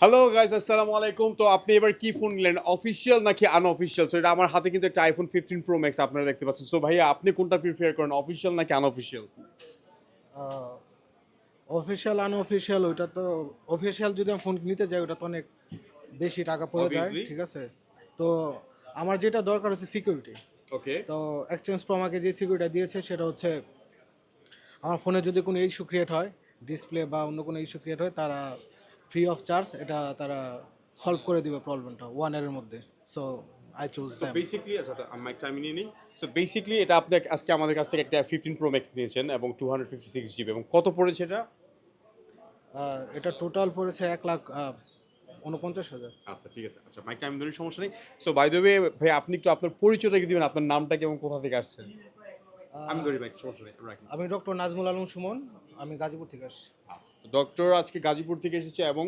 Hello guys, আসসালামু আলাইকুম। তো আপনি এবার কি ফোন নিলেন, অফিসিয়াল নাকি আনঅফিসিয়াল? সো এটা আমার হাতে কিন্তু একটা আইফোন 15 প্রো ম্যাক্স আপনারা দেখতে পাচ্ছেন। সো ভাইয়া আপনি কোনটা প্রিফার করেন, অফিসিয়াল নাকি আনঅফিসিয়াল? অফিসিয়াল আনঅফিসিয়াল ওইটা তো অফিসিয়াল যদি আমি ফোন নিতে যাই ওটা তো অনেক বেশি টাকা পড়ে যায়, অবভিয়াসলি। ঠিক আছে। তো আমার যেটা দরকার হচ্ছে সিকিউরিটি। ওকে। তো এক্সচেঞ্জ প্রো আমাকে যে সিকিউরিটি দিয়েছে সেটা হচ্ছে আমার ফোনে যদি কোনো ইস্যু ক্রিয়েট হয়, ডিসপ্লে বা অন্য কোনো ইস্যু ক্রিয়েট হয়, তারা ফ্রি অফ চার্জ এটা তারা সলভ করে দিবে প্রবলেমটা 1 ইয়ারের মধ্যে। So I choose so them. Basically আচ্ছা আমি একটা নিয়ে নিই। সো বেসিক্যালি এটা আপনি আজকে আমাদের কাছ থেকে একটা 15 প্রো ম্যাক্স নিয়েছেন এবং 256 জিবি, এবং কত পড়েছে এটা? এটা টোটাল পড়েছে 1,49,000। আচ্ছা ঠিক আছে, আচ্ছা মাইক টাইম ধরে সমস্যা নেই। সো বাই দ্য ওয়ে ভাই, আপনি একটু আপনার পরিচয়টা কি দিবেন, আপনার নামটা কি এবং কোথা থেকে আসছেন? আমি ধরি ভাই, সমস্যা নেই, রাখেন। আমি ডক্টর নাজমুল আলম সুমন, আমি গাজীপুর থেকে আসছি। আচ্ছা, ডক্টর আজকে গাজীপুর থেকে এসেছে এবং